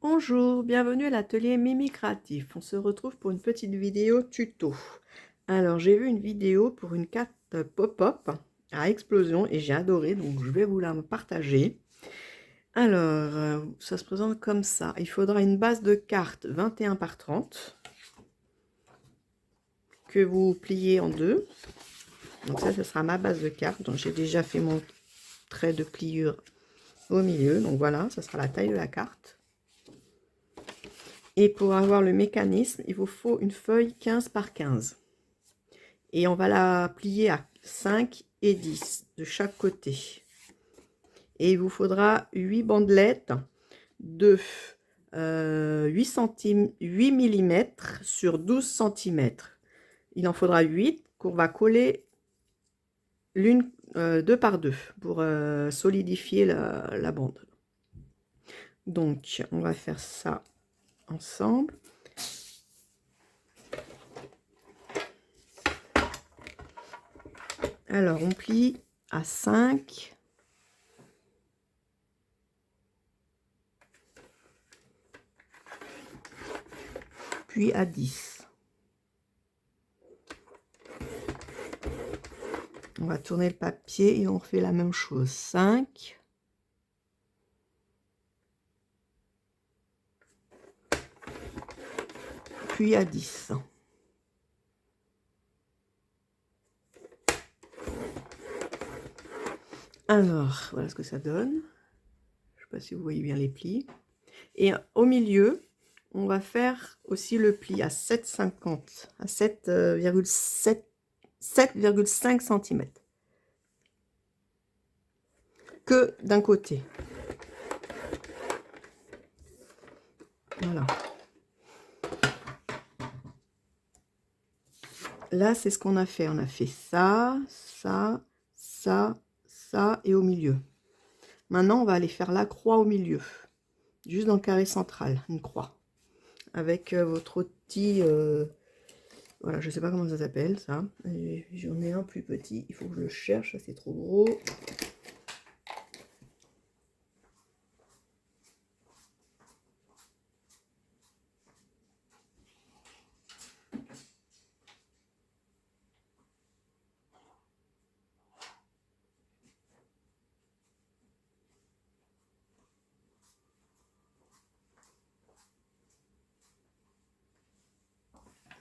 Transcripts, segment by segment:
Bonjour, bienvenue à l'atelier Mimi Créatif. On se retrouve pour une petite vidéo tuto. Alors, j'ai vu une vidéo pour une carte pop-up à explosion et j'ai adoré, donc je vais vous la partager. Alors, ça se présente comme ça. Il faudra une base de carte 21 par 30 que vous pliez en deux. Donc ça, ce sera ma base de carte. Donc j'ai déjà fait mon trait de pliure au milieu. Donc voilà, ça sera la taille de la carte. Et pour avoir le mécanisme, il vous faut une feuille 15 par 15. Et on va la plier à 5 et 10 de chaque côté. Et il vous faudra 8 bandelettes de 8 mm sur 12 cm. Il en faudra 8 qu'on va coller l'une deux par deux pour solidifier la bande. Donc, on va faire ça ensemble. Alors, on plie à 5, puis à 10. On va tourner le papier et on refait la même chose. 5, puis à 10. Alors, voilà ce que ça donne. Je ne sais pas si vous voyez bien les plis. Et au milieu, on va faire aussi le pli à 7,50, à 7,5 cm. Que d'un côté. Voilà. Là, c'est ce qu'on a fait. On a fait ça, ça, ça, ça et au milieu. Maintenant, on va aller faire la croix au milieu. Juste dans le carré central, une croix. Avec votre outil, voilà, je sais pas comment ça s'appelle, ça. J'en ai un plus petit, il faut que je le cherche, ça c'est trop gros.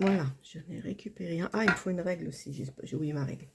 Voilà, j'en ai récupéré un. Ah, il me faut une règle aussi, j'ai oublié ma règle.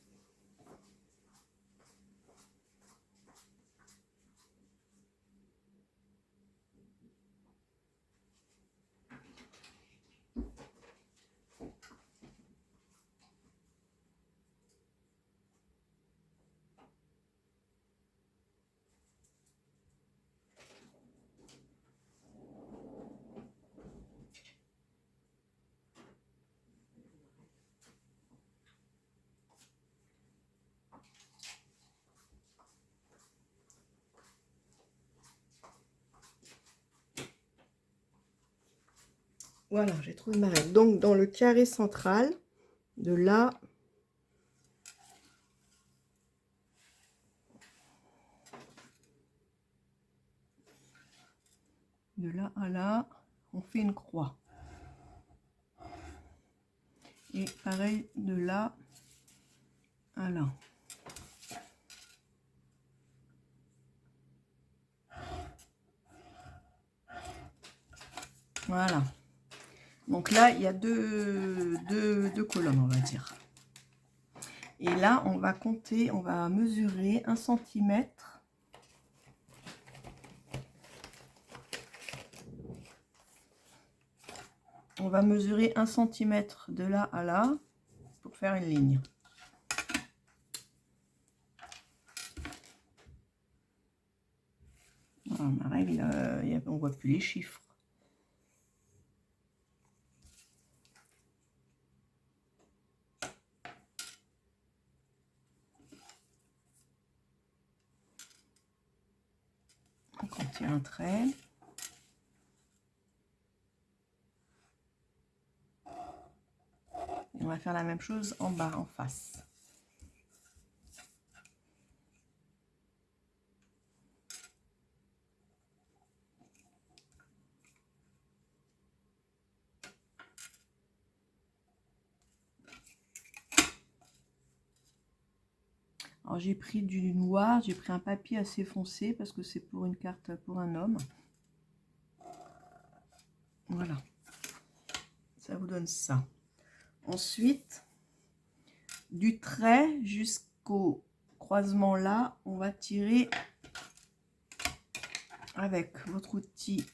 Voilà, j'ai trouvé ma règle. Donc, dans le carré central, de là à là, on fait une croix. Et pareil, de là à là. Voilà. Donc là, il y a deux colonnes, on va dire. Et là, on va compter, on va mesurer 1 cm. On va mesurer 1 cm de là à là pour faire une ligne. Voilà, ma règle, on ne voit plus les chiffres. Donc on tire un trait. Et on va faire la même chose en bas, en face. Alors j'ai pris du noir, j'ai pris un papier assez foncé parce que c'est pour une carte pour un homme. Voilà. Ça vous donne ça. Ensuite, du trait jusqu'au croisement là, on va tirer avec votre outil.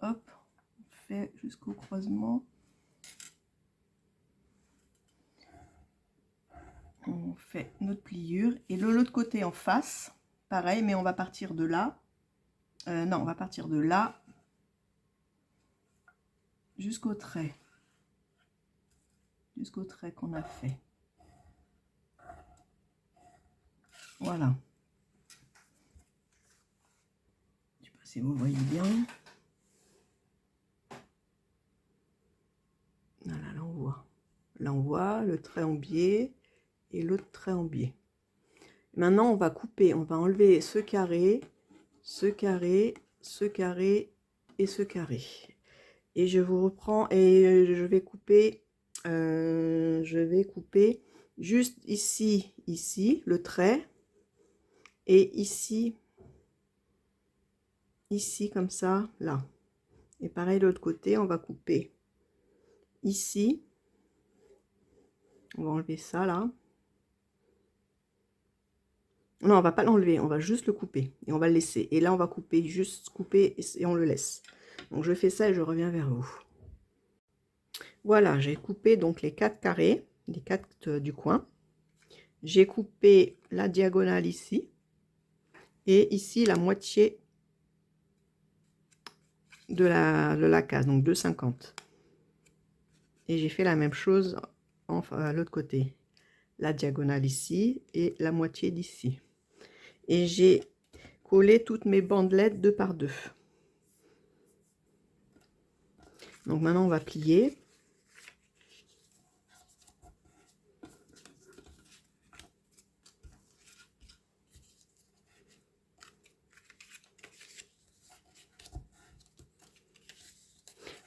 Hop, on fait jusqu'au croisement. On fait notre pliure. Et de l'autre côté en face, pareil, mais on va partir de là. Non, on va partir de là jusqu'au trait. Jusqu'au trait qu'on a fait. Voilà. Je sais pas si vous voyez bien. Voilà, là on voit. Là on voit le trait en biais et l'autre trait en biais. Maintenant on va couper, on va enlever ce carré, ce carré, ce carré et ce carré. Et je vous reprends et je vais couper juste ici, ici, le trait. Et ici, ici comme ça, là. Et pareil de l'autre côté, on va couper ici. On va enlever ça là. Non, on va pas l'enlever, on va juste le couper et on va le laisser. Et là, on va couper, juste couper et on le laisse. Donc, je fais ça et je reviens vers vous. Voilà, j'ai coupé donc les 4 carrés, les 4 du coin. J'ai coupé la diagonale ici et ici la moitié de la case, donc 2,50. Et j'ai fait la même chose enfin, à l'autre côté. La diagonale ici et la moitié d'ici. Et j'ai collé toutes mes bandelettes 2 par 2. Donc maintenant on va plier.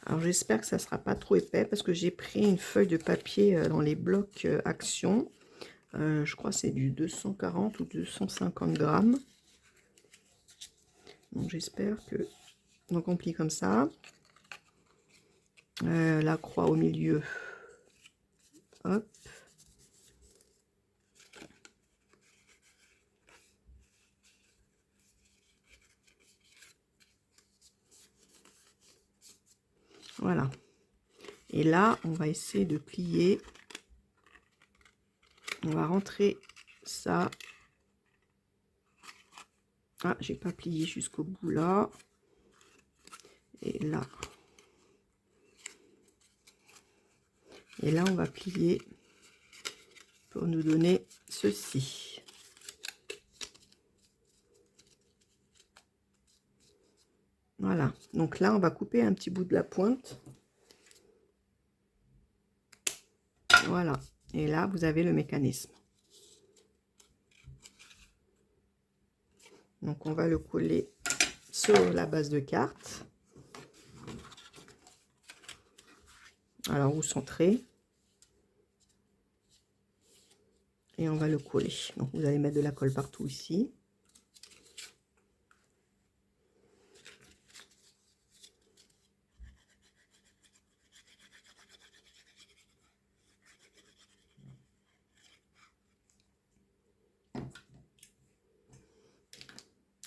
Alors j'espère que ça sera pas trop épais parce que j'ai pris une feuille de papier dans les blocs Action. Je crois que c'est du 240 ou 250 grammes. Donc j'espère que... Donc on plie comme ça. La croix au milieu. Hop. Voilà. Et là, on va essayer de plier. On va rentrer ça. Ah, j'ai pas plié jusqu'au bout là. Et là. Et là, on va plier pour nous donner ceci. Voilà. Donc là, on va couper un petit bout de la pointe. Voilà. Et là, vous avez le mécanisme. Donc, on va le coller sur la base de carte. Alors, vous centrez. Et on va le coller. Donc, vous allez mettre de la colle partout ici.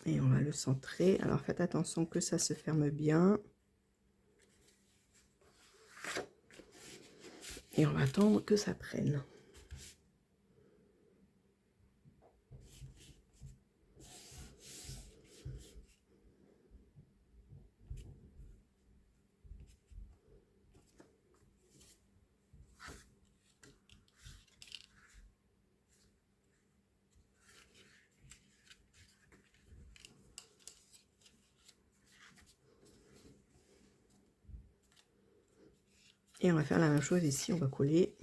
Et on va le centrer. Alors, faites attention que ça se ferme bien. Et on va attendre que ça prenne. Et on va faire la même chose ici, on va coller.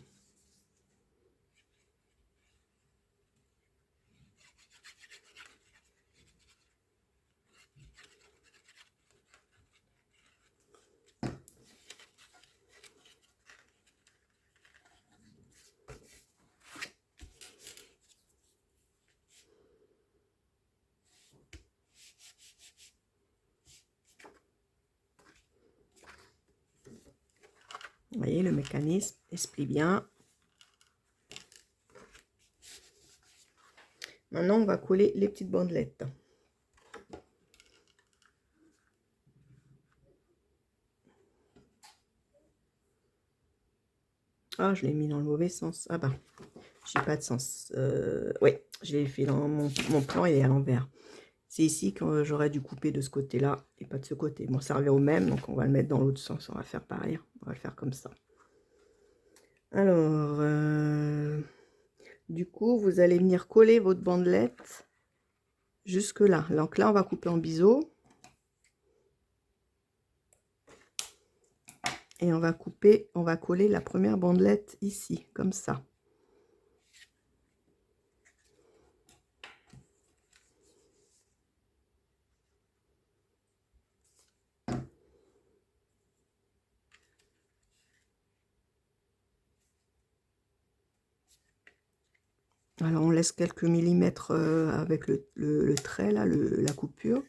Vous voyez, le mécanisme, il se plie bien. Maintenant, on va coller les petites bandelettes. Ah, je l'ai mis dans le mauvais sens. Ah ben, j'ai pas de sens. Oui, je l'ai fait dans mon plan, il est à l'envers. C'est ici que j'aurais dû couper de ce côté-là et pas de ce côté. Bon, ça revient au même, donc on va le mettre dans l'autre sens. On va faire pareil. On va le faire comme ça. Alors, du coup, vous allez venir coller votre bandelette jusque là. Donc là, on va couper en biseau. Et on va couper, on va coller la première bandelette ici, comme ça. Alors, on laisse quelques millimètres avec le trait, là, la coupure.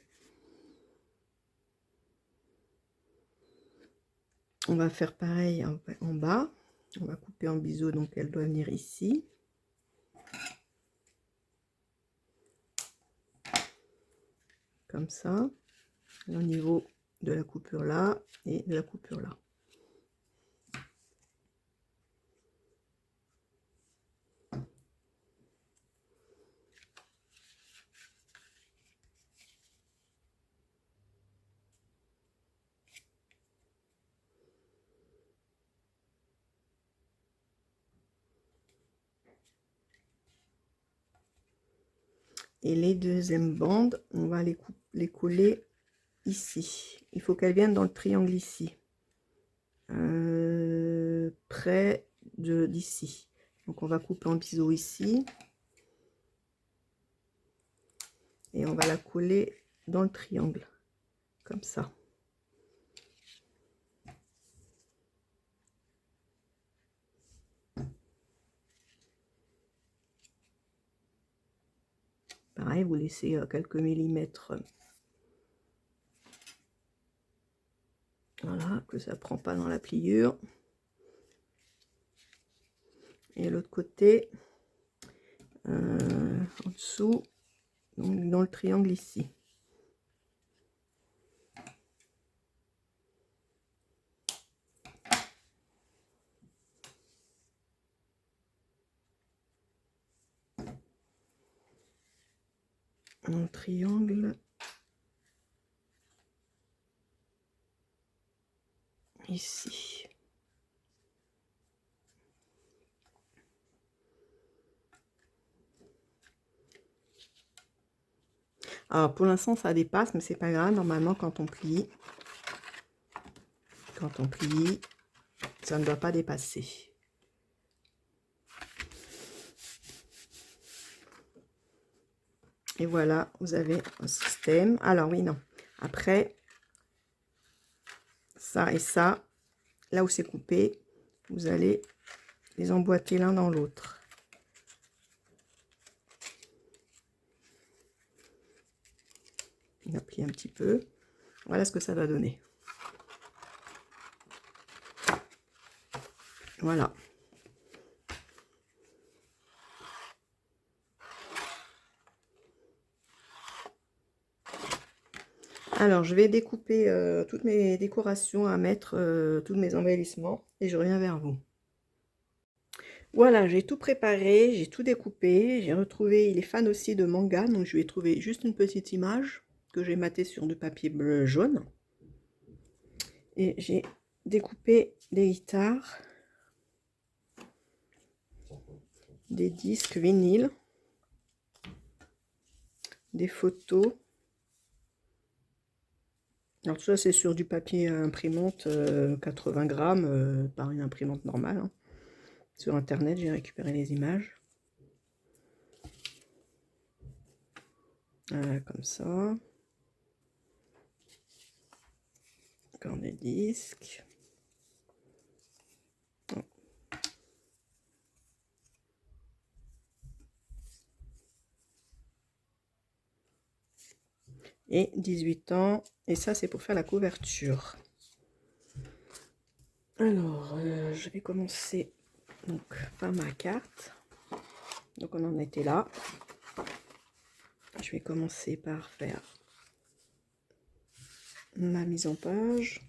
On va faire pareil en bas. On va couper en biseau, donc elle doit venir ici. Comme ça. Au niveau de la coupure là et de la coupure là. Et les deuxièmes bandes, on va les coller ici. Il faut qu'elles viennent dans le triangle ici. Près d'ici. Donc on va couper en biseau ici. Et on va la coller dans le triangle. Comme ça. Pareil, vous laissez quelques millimètres. Voilà, que ça ne prend pas dans la pliure. Et l'autre côté, en dessous, donc dans le triangle ici. Dans le triangle ici. Alors pour l'instant ça dépasse, mais c'est pas grave. Normalement quand on plie, ça ne doit pas dépasser. Et voilà, vous avez un système. Alors oui, non. Après, ça et ça, là où c'est coupé, vous allez les emboîter l'un dans l'autre. On va plier un petit peu. Voilà ce que ça va donner. Voilà. Alors, je vais découper toutes mes décorations à mettre, tous mes embellissements, et je reviens vers vous. Voilà, j'ai tout préparé, j'ai tout découpé, j'ai retrouvé, il est fan aussi de manga, donc je lui ai trouvé juste une petite image que j'ai matée sur du papier bleu jaune. Et j'ai découpé des guitares, des disques vinyles, des photos. Alors tout ça c'est sur du papier imprimante 80 grammes par une imprimante normale. Hein. Sur internet j'ai récupéré les images. Voilà, comme ça. Encore des disques. Oh. Et 18 ans. Et ça, c'est pour faire la couverture. Alors, je vais commencer donc par ma carte. Donc on en était là. Je vais commencer par faire ma mise en page.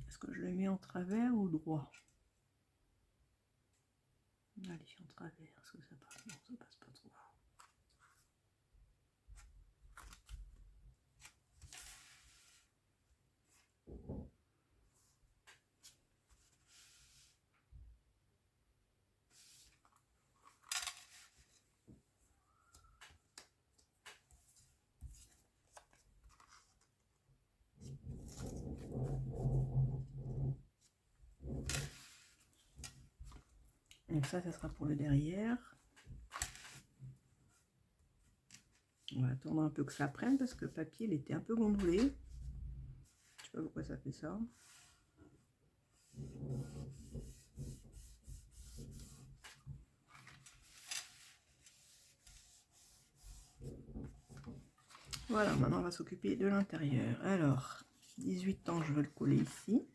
Est-ce que je le mets en travers ou droit? Allez, en travers, est-ce que ça passe? Non, ça passe pas trop. Donc ça sera pour le derrière. On va attendre un peu que ça prenne parce que le papier il était un peu gondolé. Je sais pas pourquoi ça fait ça. Voilà, maintenant on va s'occuper de l'intérieur. Alors, 18 ans, je veux le coller ici.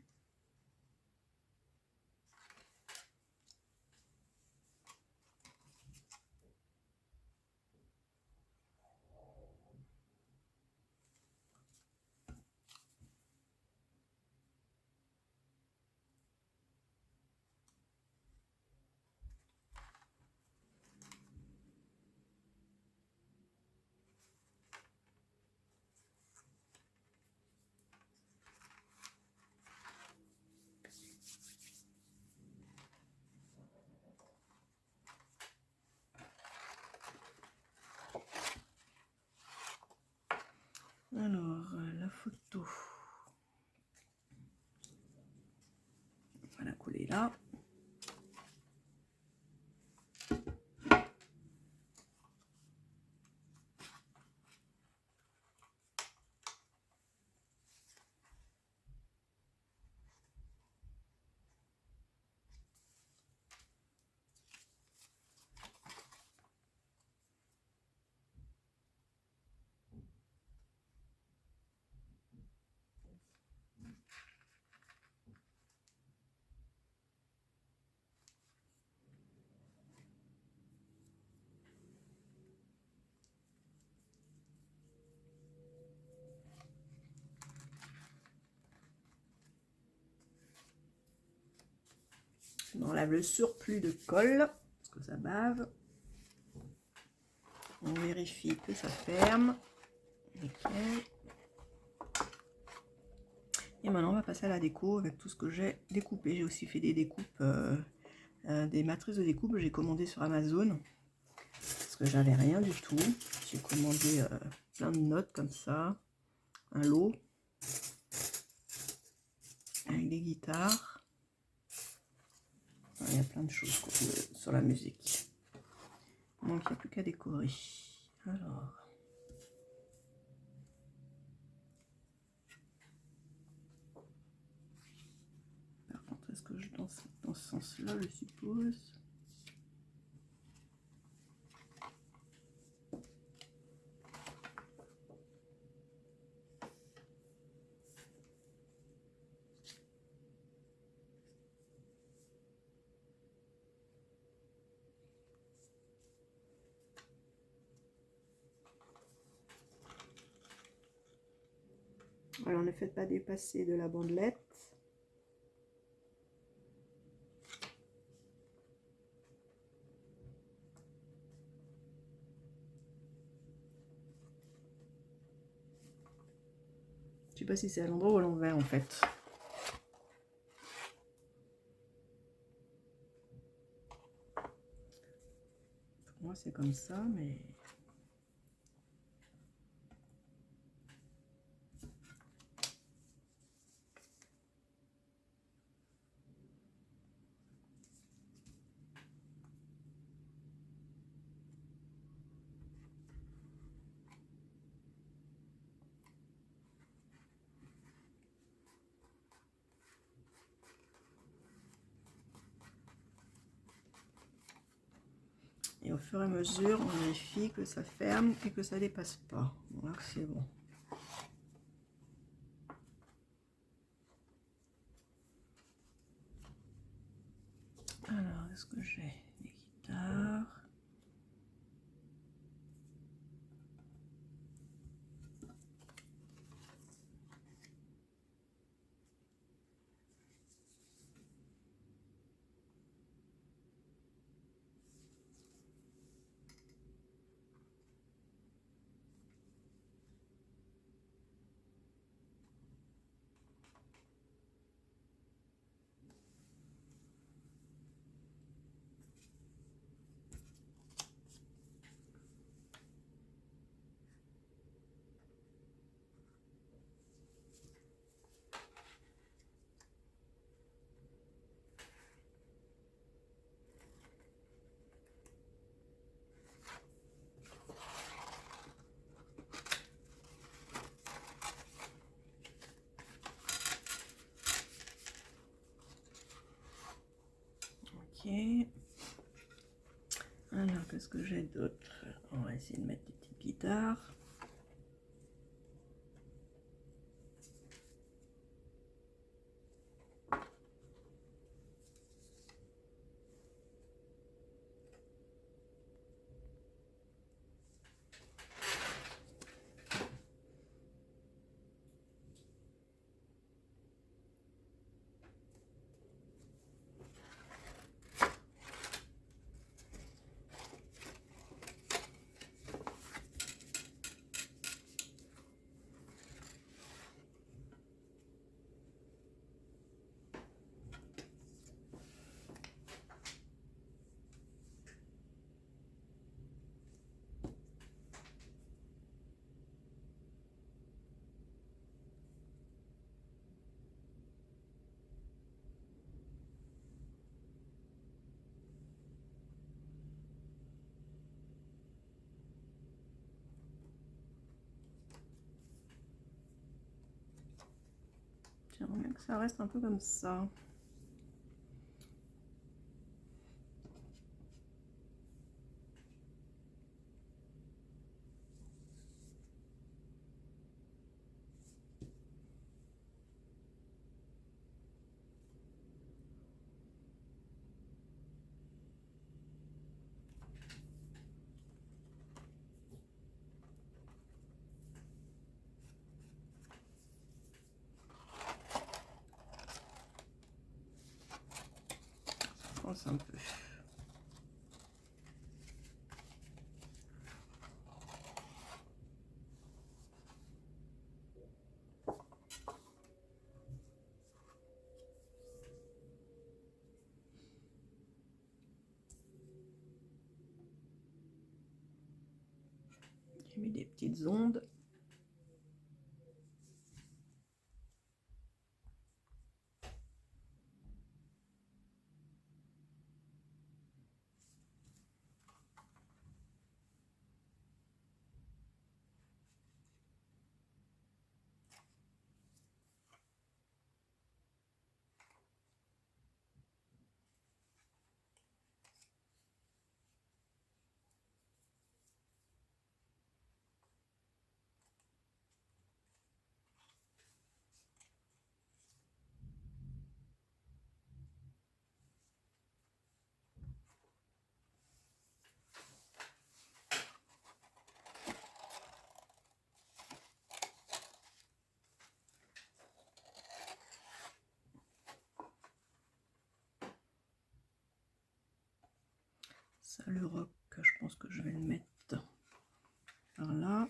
Alors, la photo, on va la coller là. On enlève le surplus de colle, parce que ça bave. On vérifie que ça ferme. Nickel. Et maintenant, on va passer à la déco avec tout ce que j'ai découpé. J'ai aussi fait des découpes, des matrices de découpe que j'ai commandées sur Amazon. Parce que j'avais rien du tout. J'ai commandé plein de notes comme ça. Un lot. Avec des guitares. Il y a plein de choses sur la musique. Donc il n'y a plus qu'à décorer. Alors. dans ce sens-là, je suppose. Alors, ne faites pas dépasser de la bandelette. Je sais pas si c'est à l'endroit ou à l'envers en fait. Pour moi c'est comme ça, mais... Et au fur et à mesure, on vérifie que ça ferme et que ça dépasse pas. Voilà, c'est bon. Alors, est-ce que j'ai des guitares? Ok. Alors, qu'est-ce que j'ai d'autre? On va essayer de mettre des petites guitares. J'aimerais bien que ça reste un peu comme ça. Je pense un peu. J'ai mis des petites ondes. Ça, le roc, je pense que je vais le mettre par là.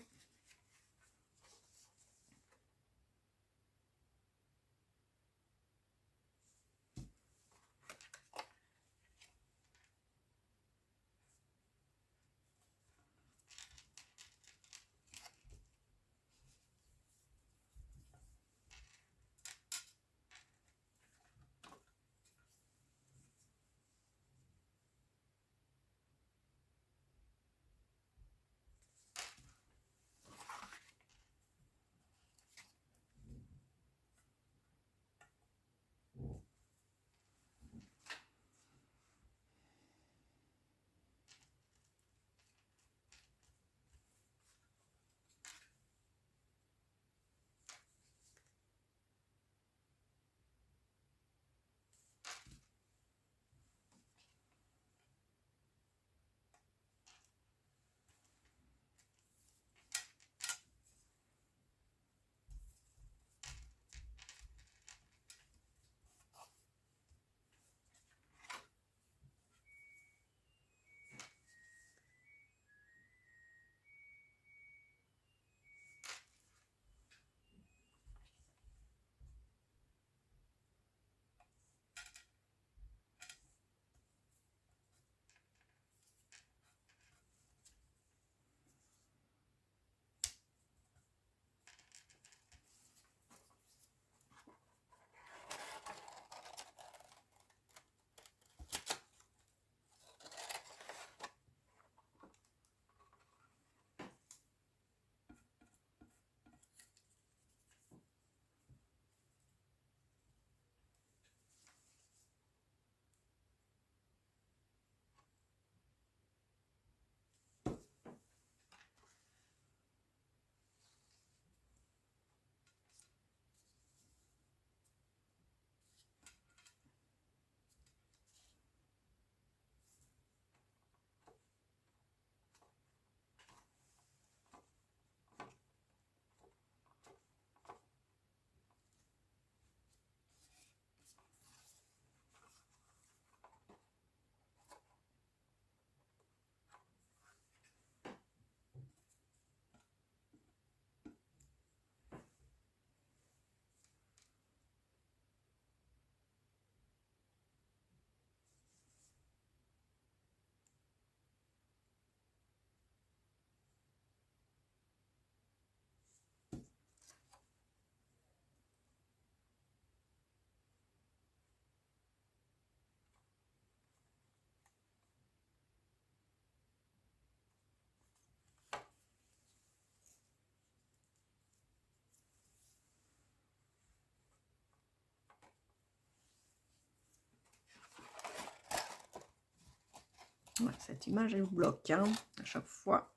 Ouais, cette image elle bloque hein, à chaque fois.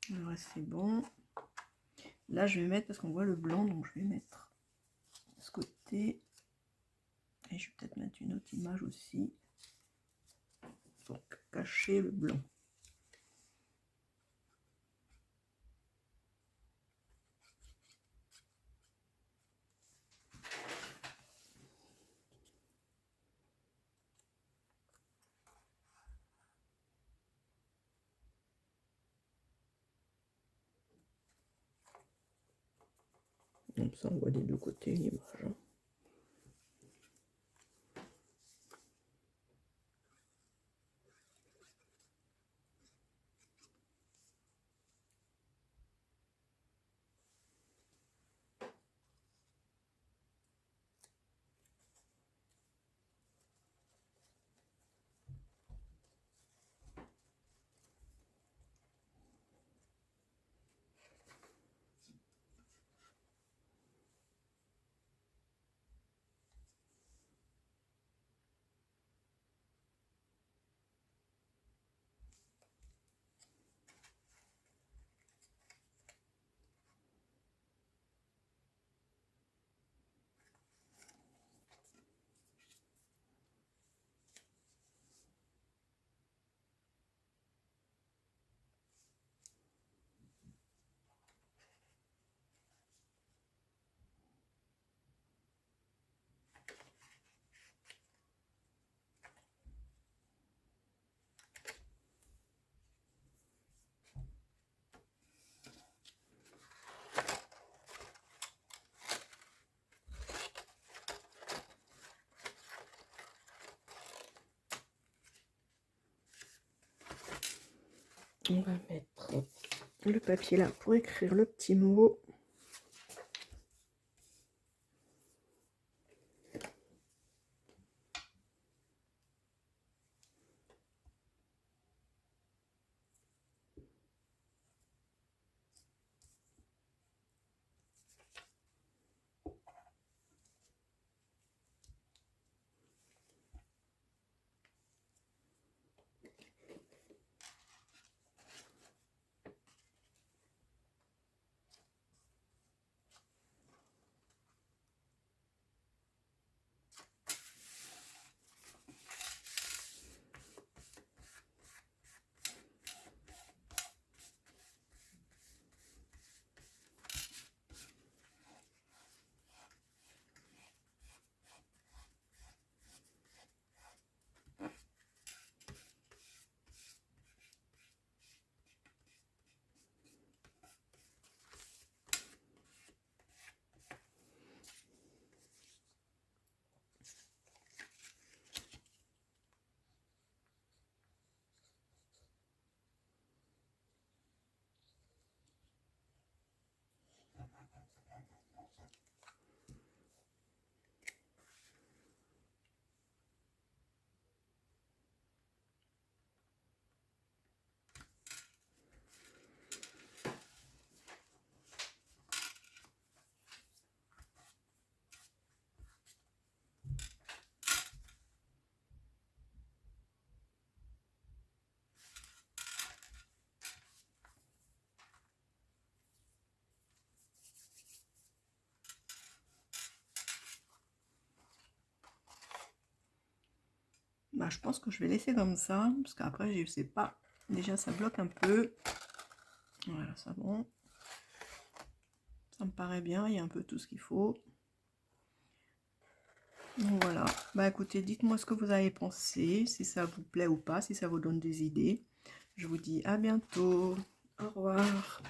Le reste c'est bon. Là je vais mettre, parce qu'on voit le blanc, donc je vais mettre de ce côté. Et je vais peut-être mettre une autre image aussi pour cacher le blanc. Comme ça on voit des deux côtés l'image. Hein. On va mettre le papier là pour écrire le petit mot. Bah, je pense que je vais laisser comme ça, parce qu'après, je sais pas. Déjà, ça bloque un peu. Voilà, ça bon. Ça me paraît bien, il y a un peu tout ce qu'il faut. Donc voilà. Bah écoutez, dites-moi ce que vous avez pensé, si ça vous plaît ou pas, si ça vous donne des idées. Je vous dis à bientôt. Au revoir.